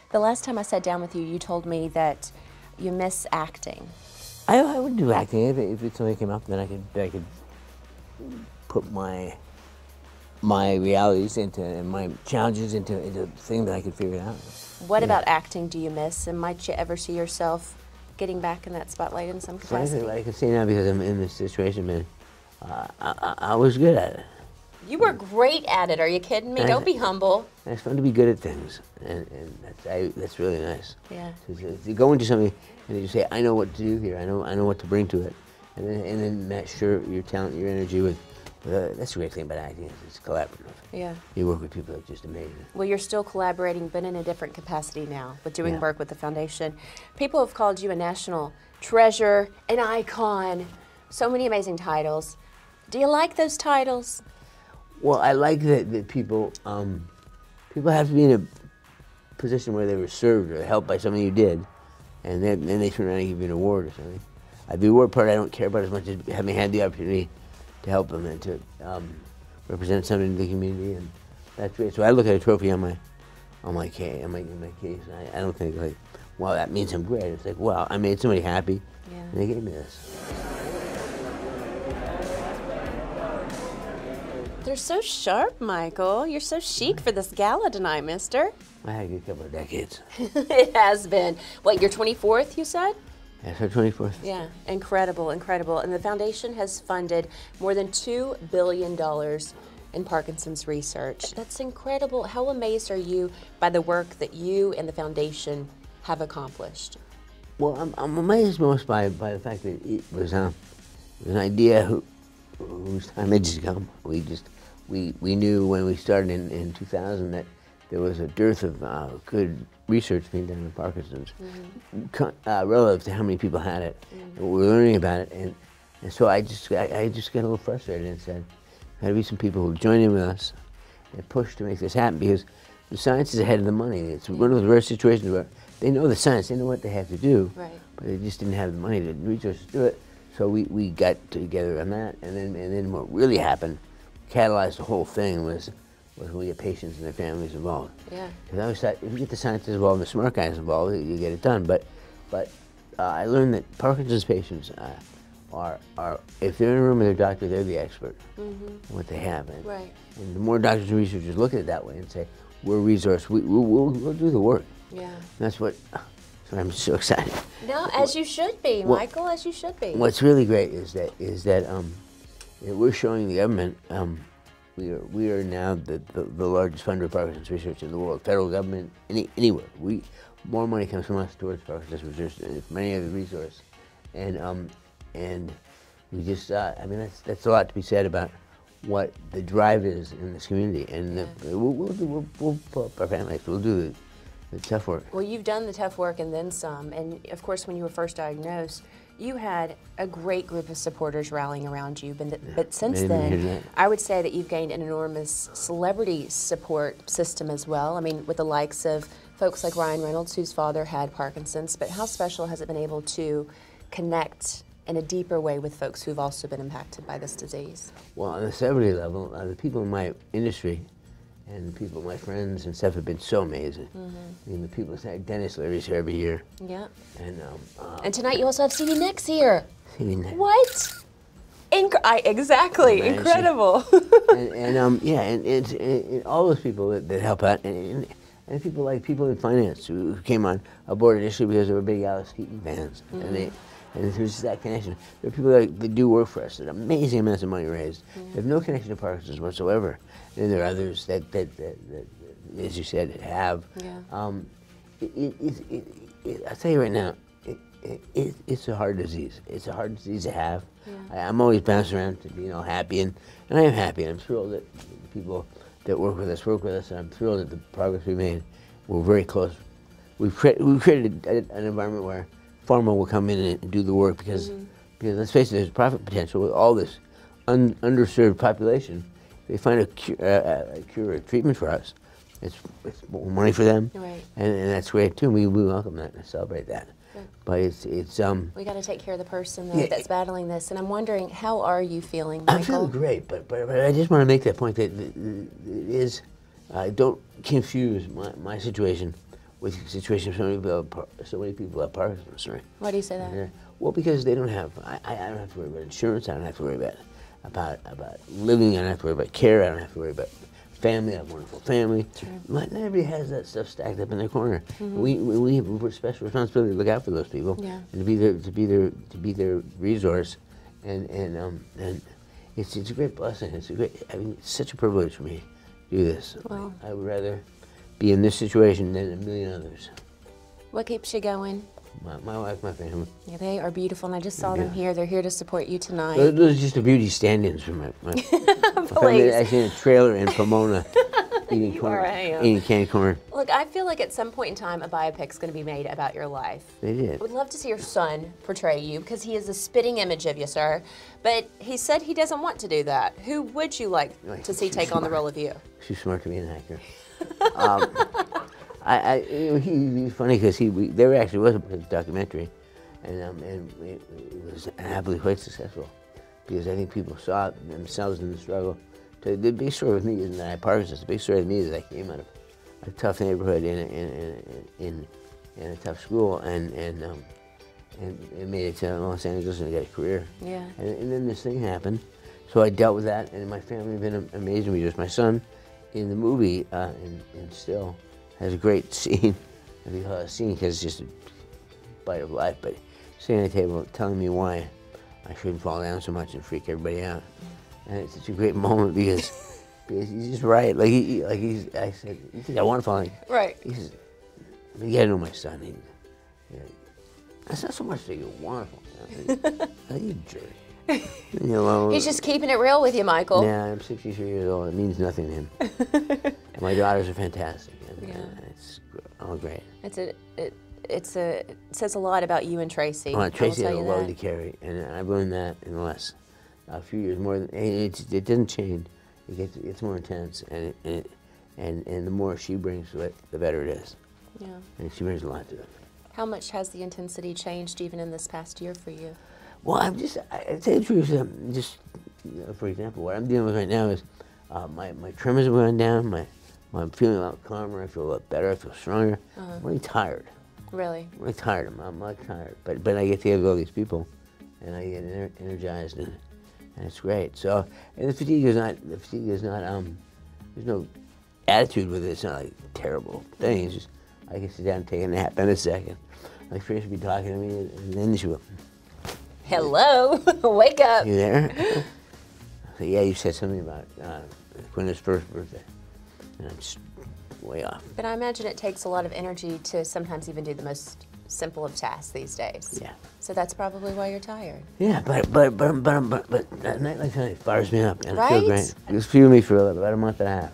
The last time I sat down with you, you told me that you miss acting. I would do acting if it's something came up. Then I could put my realities into and my challenges into a thing that I could figure out. What about acting do you miss, and might you ever see yourself getting back in that spotlight in some capacity? I can say now because I'm in this situation, man. I was good at it. You were great at it. Are you kidding me? Don't be humble. And it's fun to be good at things, and that's really nice. Yeah. To go into something and you say, I know what to do here. I know what to bring to it, and then match your talent, your energy with. That's the great thing about acting. It's collaborative. Yeah. You work with people that are just amazing. Well, you're still collaborating, but in a different capacity now, with doing work with the foundation. People have called you a national treasure, an icon, so many amazing titles. Do you like those titles? Well, I like that people have to be in a position where they were served or helped by something you did, and then they turn around and give you an award or something. The award part I don't care about as much as having had the opportunity to help them and to represent something in the community, and that's great. So I look at a trophy on my case, and I don't think like, wow, that means I'm great. It's like, wow, I made somebody happy, and they gave me this. They're so sharp, Michael. You're so chic for this gala tonight, mister. I had a good couple of decades. It has been. What, your 24th, you said? That's our 24th. Yeah, incredible, incredible. And the foundation has funded more than $2 billion in Parkinson's research. That's incredible. How amazed are you by the work that you and the foundation have accomplished? Well, I'm amazed most by the fact that it was an idea whose time had just come. We knew when we started in 2000 that there was a dearth of good research being done on Parkinson's, relative to how many people had it. And we were learning about it, and so I just got a little frustrated and said, there had to be some people who join in with us and push to make this happen, because the science is ahead of the money. It's one of those rare situations where they know the science, they know what they have to do, but they just didn't have the money, the resources to do it. So we got together on that, and then what really happened, catalyzed the whole thing, was when we get patients and their families involved. Yeah. Because I always thought, if you get the scientists involved and the smart guys involved, you get it done. But I learned that Parkinson's patients are if they're in a room with their doctor, they're the expert in what they have. And the more doctors and researchers look at it that way and say, we're a resource, we'll do the work. Yeah. And that's what. So I'm so excited. No, as you should be, Michael, as you should be. What's really great is that we're showing the government we are now the largest funder of Parkinson's research in the world. Federal government, anywhere. More money comes from us towards Parkinson's research than many other resources, and we just I mean that's a lot to be said about what the drive is in this community, and we'll pull up our families. We'll do the tough work. Well, you've done the tough work and then some, and of course when you were first diagnosed, you had a great group of supporters rallying around you, but since then, I would say that you've gained an enormous celebrity support system as well. I mean, with the likes of folks like Ryan Reynolds, whose father had Parkinson's, but how special has it been able to connect in a deeper way with folks who've also been impacted by this disease? Well, on the celebrity level, the people in my industry and people, my friends and stuff, have been so amazing. I mean, the people say Dennis Leary's here every year. Yeah. And tonight you also have Stevie Nicks here. Stevie Nicks. What? Exactly, incredible. and all those people that help out, and people in finance who came on board initially because they were big Alice Keaton fans, and there's just that connection. There are people that do work for us, that amazing amounts of money raised. They have no connection to Parkinson's whatsoever. And there are others that as you said, have. Yeah. I'll tell you right now, it's a hard disease. It's a hard disease to have. Yeah. I'm always bouncing around to be happy, and I am happy. And I'm thrilled that the people that work with us, and I'm thrilled at the progress we made. We're very close. We've created an environment where pharma will come in and do the work because let's face it, there's profit potential with all this underserved population. If they find a cure, a treatment for us, it's more money for them, and that's great too. We welcome that and celebrate that. Good. But it's we got to take care of the person that's battling this, and I'm wondering, how are you feeling, Michael? I'm feeling great, but I just want to make that point that it is. Don't confuse my situation with the situation of so many people have Parkinson's, right? Why do you say that? Yeah. Well, because they don't have, I don't have to worry about insurance, I don't have to worry about living, I don't have to worry about care, I don't have to worry about family, I have a wonderful family. True. Not everybody has that stuff stacked up in their corner. We have a special responsibility to look out for those people, Yeah. and to be their resource, and it's a great blessing. It's such a privilege for me to do this. Well, I would rather be in this situation than a million others. what keeps you going? My wife, my family. Yeah, they are beautiful, and I just saw them here. They're here to support you tonight. Those are just the beauty stand-ins for my family. I seen a trailer in Pomona eating candy corn. Look, I feel like at some point in time, a biopic's going to be made about your life. They did. I would love to see your son portray you, because he is a spitting image of you, sir. But he said he doesn't want to do that. Who would you like to see take on the role of you? She's smart to be an actor. He's funny because there actually was a documentary, and it was happily quite successful, because I think people saw themselves in the struggle. So the big story with me isn't that I had Parkinson's. The big story with me is I came out of a tough neighborhood in a tough school, and made it to Los Angeles and got a career. Yeah. And then this thing happened, so I dealt with that, and my family have been amazing to me. Just my son in the movie, and still has a great scene. I think a scene because it's just a bite of life, but sitting at the table telling me why I shouldn't fall down so much and freak everybody out. And it's such a great moment because he's just right. I said, you think I want to fall down? Right. He says, you gotta know my son. That's not so much that you want to fall down. You jerk. You know, He's just keeping it real with you, Michael. Yeah, I'm 63 years old. It means nothing to him. And my daughters are fantastic. And, it's all great. It says a lot about you and Tracy. Well, Tracy has a load that. to carry, and I've learned that in the last few years more than it doesn't change. It gets more intense, and the more she brings to it, the better it is. Yeah. And she brings a lot to it. How much has the intensity changed even in this past year for you? Well, I tell you the truth, for example, what I'm dealing with right now is my tremors have gone down, I'm feeling a lot calmer, I feel a lot better, I feel stronger. I'm really tired. Really? I'm really tired, I'm like tired. But I get together with all these people, and I get energized, and it's great. So, and the fatigue is not, there's no attitude with it, it's not like a terrible thing, it's just, I can sit down and take a nap in a second. Like Tracy would be talking to me, and then she would, hello, wake up. you there? So, yeah, you said something about Quinta's first birthday, and I'm just way off. But I imagine it takes a lot of energy to sometimes even do the most simple of tasks these days. Yeah. So that's probably why you're tired. Yeah, but a night like tonight fires me up, and I feel Right? great. It's fueled me for about a month and a half.